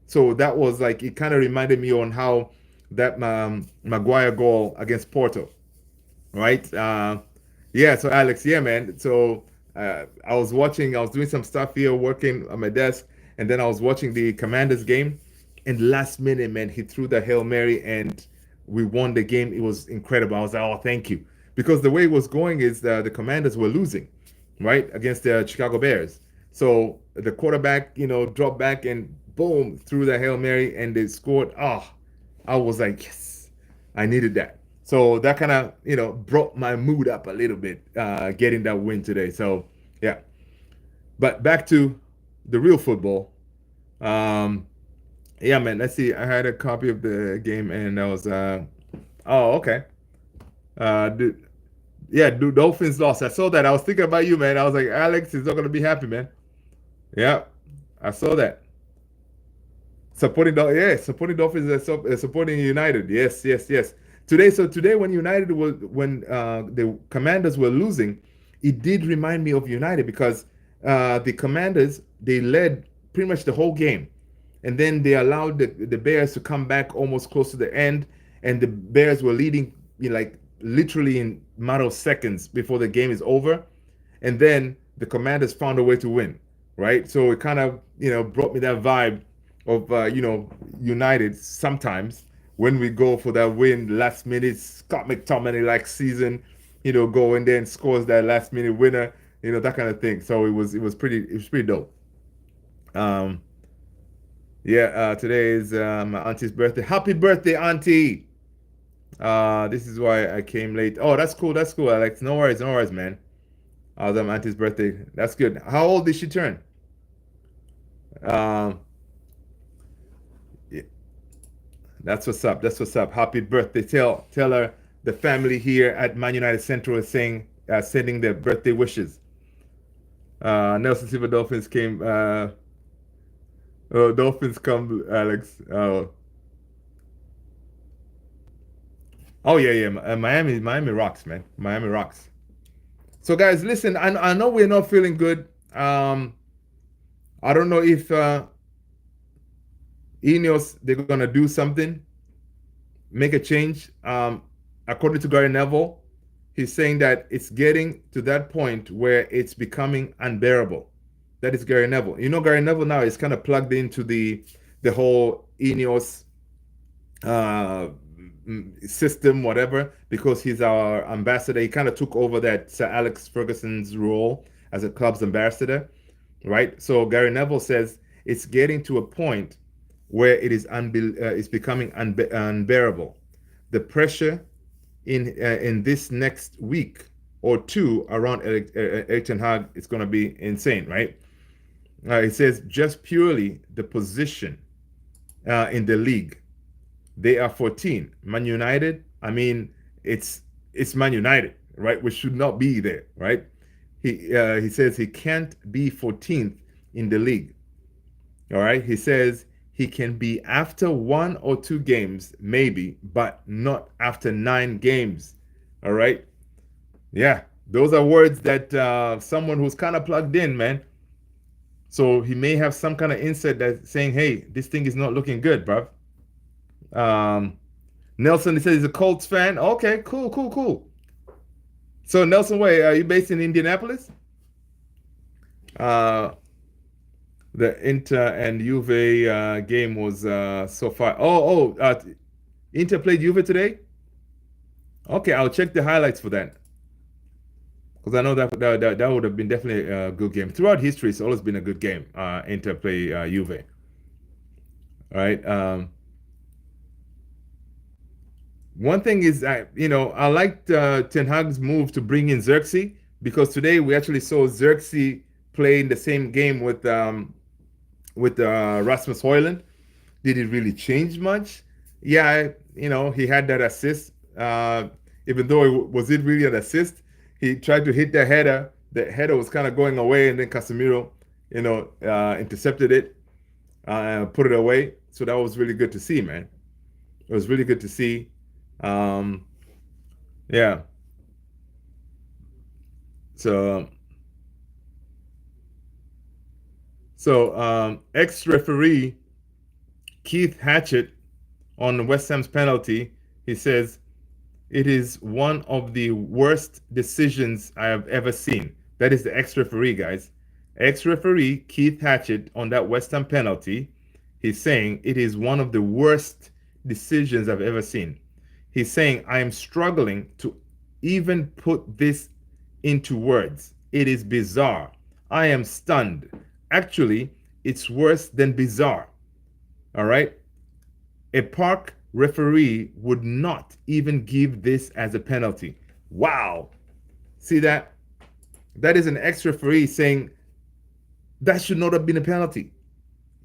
So that was like, it kind of reminded me on how that Maguire goal against Porto, right? Yeah. So Alex, yeah, man. So I was doing some stuff here, working on my desk, and then I was watching the Commanders game. And last minute, man, he threw the Hail Mary, and we won the game. It was incredible. I was like, oh, thank you. because the way it was going is the Commanders were losing, right, against the Chicago Bears. So the quarterback, dropped back and boom, threw the Hail Mary and they scored. Oh, I was like, yes, I needed that. So that kind of, brought my mood up a little bit, getting that win today. So yeah. But back to the real football. Um, yeah, man. Let's see. I had a copy of the game, and I was, oh, okay. Dude, yeah, dude, Dolphins lost. I saw that. I was thinking about you, man. I was like, Alex is not gonna be happy, man. Yeah, I saw that. Supporting Dolphins and supporting United. Yes, yes, yes. Today when United was when the Commanders were losing, it did remind me of United because the Commanders they led pretty much the whole game, and then they allowed the Bears to come back almost close to the end, and the Bears were leading like literally in matter of seconds before the game is over, and then the Commanders found a way to win, right? So it kind of brought me that vibe of United sometimes when we go for that win last minute Scott McTominay like season, go and then scores that last minute winner, that kind of thing. So it was pretty dope. Um, yeah, today is my auntie's birthday. Happy birthday, auntie! This is why I came late. Oh, that's cool. That's cool, Alex. No worries, man. My auntie's birthday. That's good. How old did she turn? Um, yeah, that's what's up. That's what's up. Happy birthday. Tell her the family here at Man United Central is sending their birthday wishes. Nelson Silver Dolphins came. Oh, Dolphins come, Alex. Oh yeah, yeah. Miami rocks, man. Miami rocks. So guys, listen. I know we're not feeling good. I don't know if Ineos they're gonna do something, make a change. According to Gary Neville, he's saying that it's getting to that point where it's becoming unbearable. That is Gary Neville. Gary Neville now is kind of plugged into the whole Ineos uh, system, whatever, because he's our ambassador. He kind of took over that Sir Alex Ferguson's role as a club's ambassador, right? So Gary Neville says it's getting to a point where it's becoming unbearable. The pressure in this next week or two around Erik ten Hag is going to be insane, right? It says just purely the position in the league, they are 14. Man United, I mean, it's Man United, right? We should not be there, right? He says he can't be 14th in the league. All right. He says he can be after 1 or 2 games, maybe, but not after 9 games. All right. Yeah, those are words that someone who's kind of plugged in, man. So he may have some kind of insight that's saying, hey, this thing is not looking good, bruv. Nelson, he says he's a Colts fan. Okay, cool. So Nelson, wait, are you based in Indianapolis? The Inter and Juve game was so far. Inter played Juve today. Okay, I'll check the highlights for that because I know that would have been definitely a good game. Throughout history, it's always been a good game. Inter play Juve. All right. One thing is, I liked Ten Hag's move to bring in Xerxes because today we actually saw Xerxes play in the same game with Rasmus Højlund. Did it really change much? Yeah, he had that assist. Even though was it really an assist? He tried to hit the header. The header was kind of going away, and then Casemiro, intercepted it, put it away. So that was really good to see, man. It was really good to see. Yeah. So ex-referee Keith Hatchett on West Ham's penalty, he says, it is one of the worst decisions I have ever seen. That is the ex-referee, guys. Ex-referee Keith Hatchett on that West Ham penalty, he's saying it is one of the worst decisions I've ever seen. He's saying, I am struggling to even put this into words. It is bizarre. I am stunned. Actually, it's worse than bizarre. All right? A park referee would not even give this as a penalty. Wow. See that? That is an ex-referee saying that should not have been a penalty.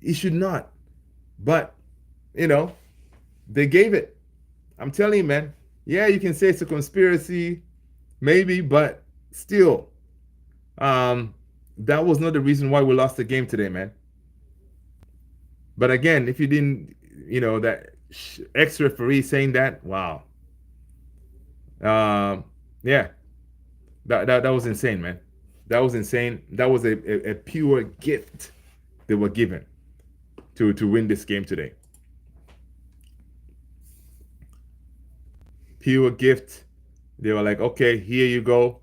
It should not. But, they gave it. I'm telling you, man. Yeah, you can say it's a conspiracy, maybe, but still, that was not the reason why we lost the game today, man. But again, if you didn't, that ex-referee saying that, wow. Yeah, that was insane, man. That was insane. That was a pure gift they were given to win this game today. Pure gift. They were like, okay, here you go,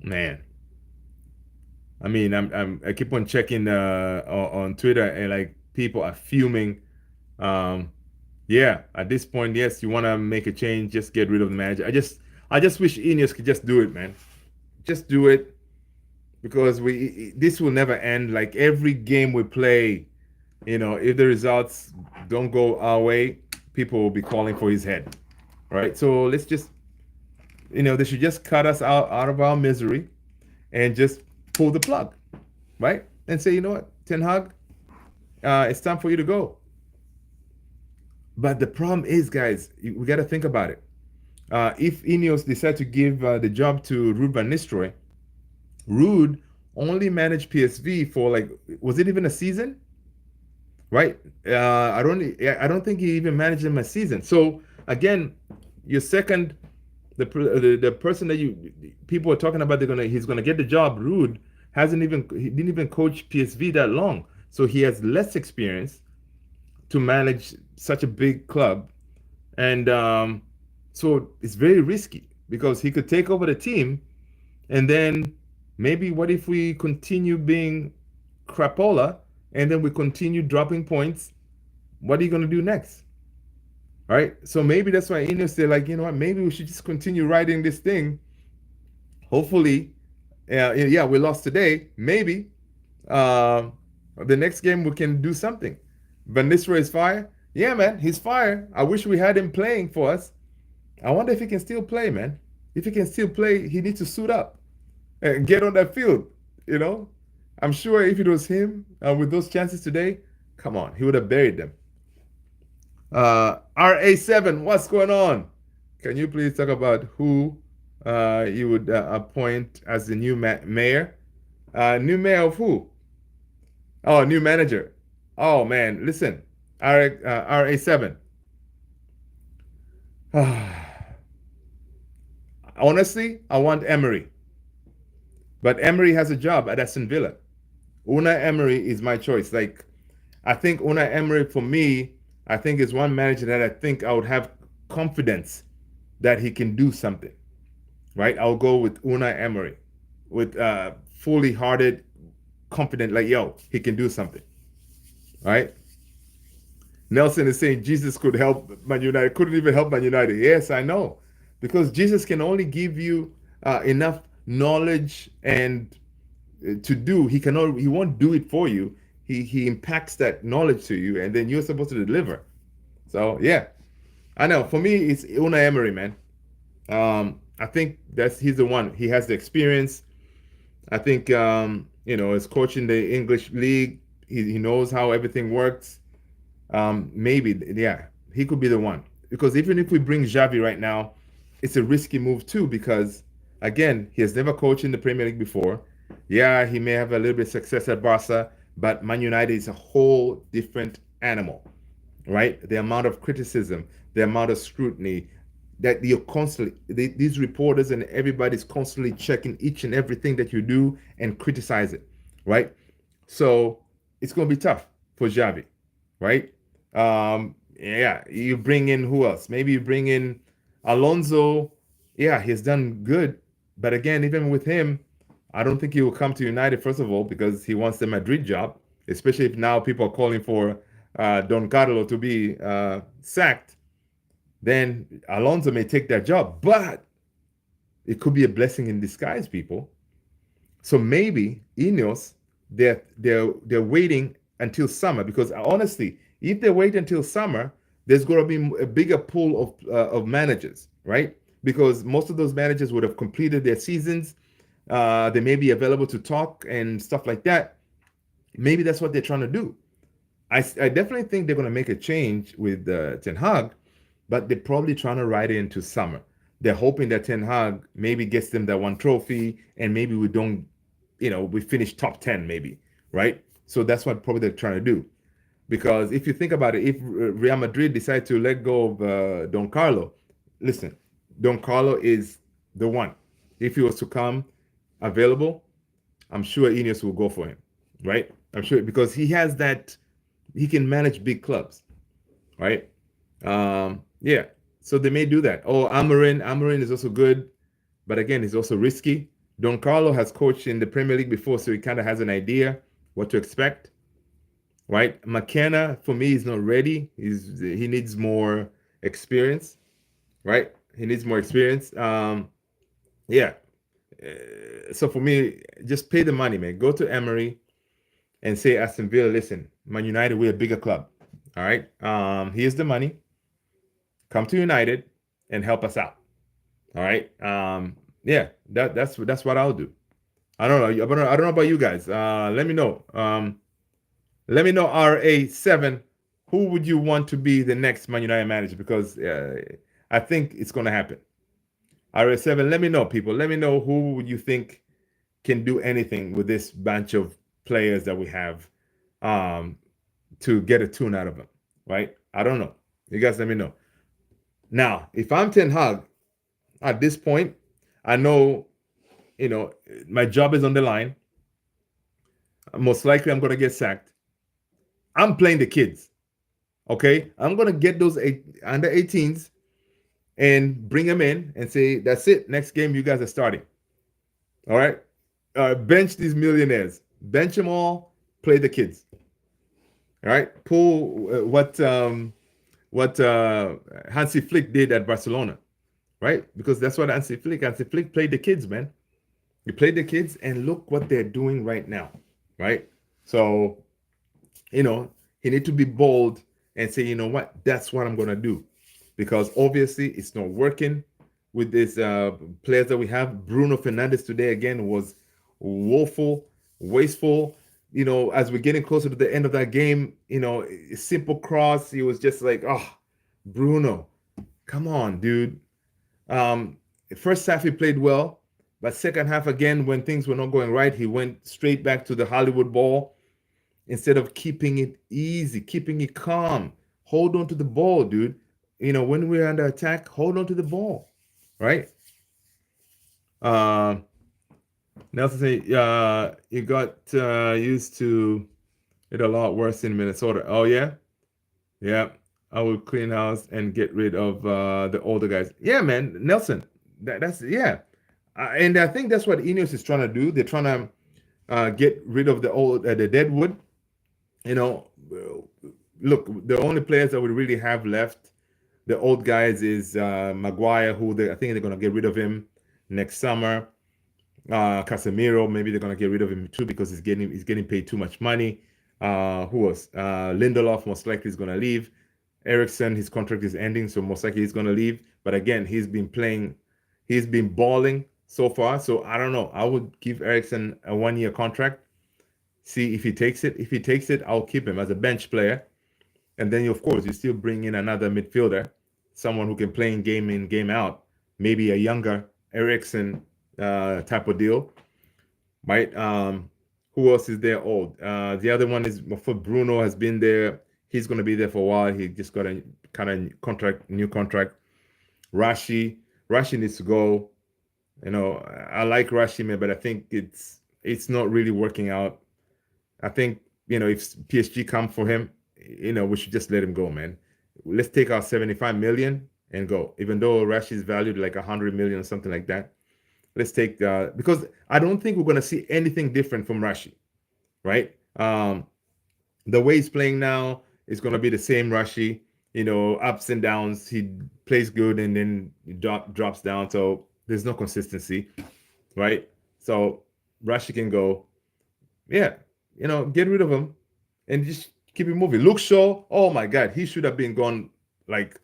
man. I mean, I keep on checking on Twitter, and like people are fuming. Yeah, at this point, yes, you want to make a change, just get rid of the manager. I just wish Ineos could just do it, man. Just do it, because this will never end. Like every game we play, if the results don't go our way, people will be calling for his head, right? So let's just, they should just cut us out of our misery and just pull the plug, right? And say, you know what, Ten Hag, it's time for you to go. But the problem is, guys, we got to think about it. If Ineos decide to give the job to Ruud van Nistelrooy, Ruud only managed PSV for was it even a season? Right? I don't think he even managed them a season. So again, your second, the person that people are talking about, he's gonna get the job. Ruud he didn't even coach PSV that long, so he has less experience to manage such a big club, and so it's very risky, because he could take over the team, and then maybe what if we continue being crapola, and then we continue dropping points? What are you going to do next? Right? So maybe that's why Ineos, they're like, you know what, maybe we should just continue riding this thing. Hopefully, yeah, we lost today. Maybe the next game we can do something. Van Nistelrooy is fire. Yeah, man, he's fire. I wish we had him playing for us. I wonder if he can still play, man. If he can still play, he needs to suit up and get on that field. I'm sure if it was him with those chances today, come on, he would have buried them. RA7, what's going on? Can you please talk about who you would appoint as the new mayor? New mayor of who? Oh, new manager. Oh, man, listen, RA7. Honestly, I want Emery. But Emery has a job at Aston Villa. Unai Emery is my choice. I think Unai Emery, for me, I think is one manager that I think I would have confidence that he can do something. Right? I'll go with Unai Emery with fully hearted, confident, he can do something. Right? Nelson is saying Jesus could help Man United. Couldn't even help Man United. Yes, I know. Because Jesus can only give you enough knowledge and to do. He won't do it for you. He impacts that knowledge to you, and then you're supposed to deliver. So yeah, I know. For me, it's Unai Emery, man. I think he's the one. He has the experience. I think he's coaching the English league. He knows how everything works. Maybe, yeah, he could be the one. Because even if we bring Xavi right now, it's a risky move too, because again, he has never coached in the Premier League before. Yeah, he may have a little bit of success at Barca, but Man United is a whole different animal, right? The amount of criticism, the amount of scrutiny that you're constantly, these reporters and everybody's constantly checking each and everything that you do and criticize it, right? So it's going to be tough for Xavi, right? Yeah, you bring in who else? Maybe you bring in Alonso. Yeah, he's done good. But again, even with him, I don't think he will come to United, first of all, because he wants the Madrid job, especially if now people are calling for Don Carlo to be sacked. then Alonso may take that job. But it could be a blessing in disguise, people. So maybe Ineos, they're waiting until summer, because honestly, if they wait until summer, there's going to be a bigger pool of managers, right? Because most of those managers would have completed their seasons. They may be available to talk and stuff like that. Maybe that's what they're trying to do. I definitely think they're going to make a change with Ten Hag, but they're probably trying to ride it into summer. They're hoping that Ten Hag maybe gets them that one trophy, and maybe we don't, we finish top 10 maybe, right? So that's what probably they're trying to do. Because if you think about it, if Real Madrid decide to let go of Don Carlo, listen, Don Carlo is the one. If he was to come available, I'm sure Ineos will go for him, right? I'm sure, because he has that, he can manage big clubs, right? Yeah, so they may do that. Oh, Amorim is also good, but again, he's also risky. Don Carlo has coached in the Premier League before, so he kind of has an idea what to expect, right? McKenna, for me, is not ready. He needs more experience, right? He needs more experience. Yeah. So for me, just pay the money, man. Go to Emery and say, Aston Villa, listen, Man United, we're a bigger club. All right. Here's the money. Come to United and help us out. All right. Yeah, that's what I'll do. I don't know. I don't know about you guys. Let me know. Let me know, RA7, who would you want to be the next Man United manager? Because I think it's going to happen. RA7, let me know, people. Let me know who you think can do anything with this bunch of players that we have to get a tune out of them, right? I don't know. You guys let me know. Now, if I'm Ten Hag, at this point, I know, my job is on the line. Most likely I'm going to get sacked. I'm playing the kids, okay? I'm going to get those under 18s and bring them in and say, that's it. Next game, you guys are starting. All right? Bench these millionaires. Bench them all. Play the kids. All right? Pull what Hansi Flick did at Barcelona, right? Because that's what Hansi Flick played the kids, man. He played the kids, and look what they're doing right now, right? So, he need to be bold and say, you know what, that's what I'm going to do. Because obviously it's not working with these players that we have. Bruno Fernandes today, again, was woeful, wasteful. As we're getting closer to the end of that game, a simple cross, he was just like, oh, Bruno, come on, dude. First half he played well, but second half, again, when things were not going right, he went straight back to the Hollywood ball instead of keeping it easy, keeping it calm. Hold on to the ball, dude. When we're under attack, hold on to the ball, right? Nelson say, you got used to it a lot worse in Minnesota. Oh, yeah? Yeah. I would clean house and get rid of the older guys. Yeah, man. Nelson, that's, yeah. And I think that's what Ineos is trying to do. They're trying to get rid of the deadwood. Look, the only players that we really have left, the old guys, is Maguire, who I think they're going to get rid of him next summer. Casemiro, maybe they're going to get rid of him too, because he's getting paid too much money. Who else? Lindelof most likely is going to leave. Eriksen, his contract is ending, so most likely he's going to leave. But again, he's been balling so far. So I don't know. I would give Eriksen a 1-year contract. See if he takes it. If he takes it, I'll keep him as a bench player. And then, of course, you still bring in another midfielder, someone who can play in, game out. Maybe a younger Eriksen type of deal, right? Who else is there old? The other one is for Bruno, has been there. He's going to be there for a while. He just got a kind of new contract. Rashi needs to go. I like Rashi, man, but I think it's not really working out. I think, if PSG come for him, we should just let him go, man. Let's take our 75 million and go. Even though Rashi is valued like 100 million or something like that. Let's take because I don't think we're going to see anything different from Rashi, right? The way he's playing now is going to be the same Rashi. ups and downs. He plays good and then he drops down. So there's no consistency, right? So Rashi can go, yeah, get rid of him and just keep it moving. Luke Shaw, oh my God, he should have been gone. Like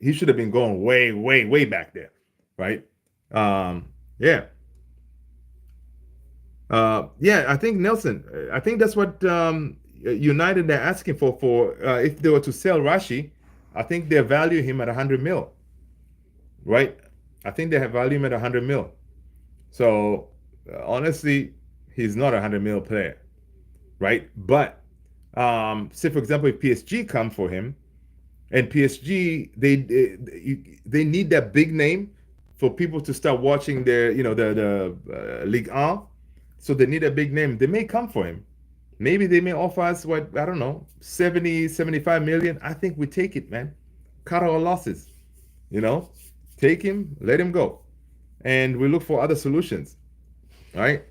he should have been going way, way, way back there, right? Yeah. Yeah, I think Nelson. I think that's what United are asking for. If they were to sell Rashi, I think they value him at 100 mil, right? I think they have value him at 100 mil. So honestly, he's not a 100 mil player, right? But say for example, if PSG come for him, and PSG they need that big name for people to start watching their the Ligue 1. So they need a big name. They may come for him. Maybe they may offer us what, I don't know, 70, 75 million. I think we take it, man. Cut our losses. Take him, let him go. And we look for other solutions. All right.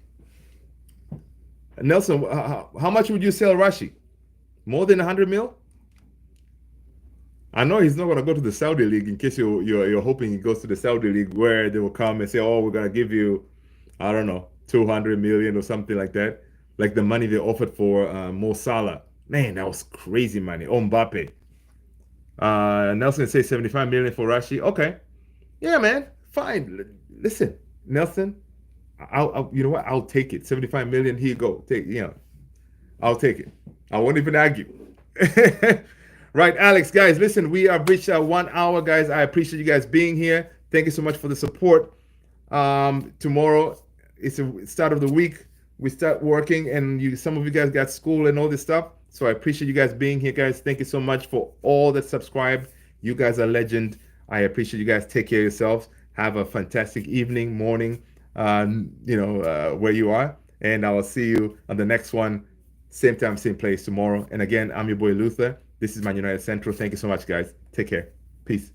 Nelson, how much would you sell Rashi? More than 100 mil? I know he's not going to go to the Saudi League, in case you're hoping he goes to the Saudi League, where they will come and say, oh, we're going to give you, I don't know, 200 million or something like that. Like the money they offered for Mo Salah. Man, that was crazy money. Oh, Mbappe. Nelson says 75 million for Rashi. Okay. Yeah, man. Fine. Listen, Nelson, you know what? I'll take it. 75 million, here you go. I'll take it. I won't even argue. Right, Alex, guys, listen, we have reached 1 hour, guys. I appreciate you guys being here. Thank you so much for the support. Tomorrow, it's the start of the week. We start working, and some of you guys got school and all this stuff. So I appreciate you guys being here, guys. Thank you so much for all that subscribed. You guys are legend. I appreciate you guys. Take care of yourselves. Have a fantastic evening, morning, where you are. And I will see you on the next one. Same time, same place tomorrow. And again, I'm your boy Luther. This is Man United Central. Thank you so much, guys. Take care. Peace.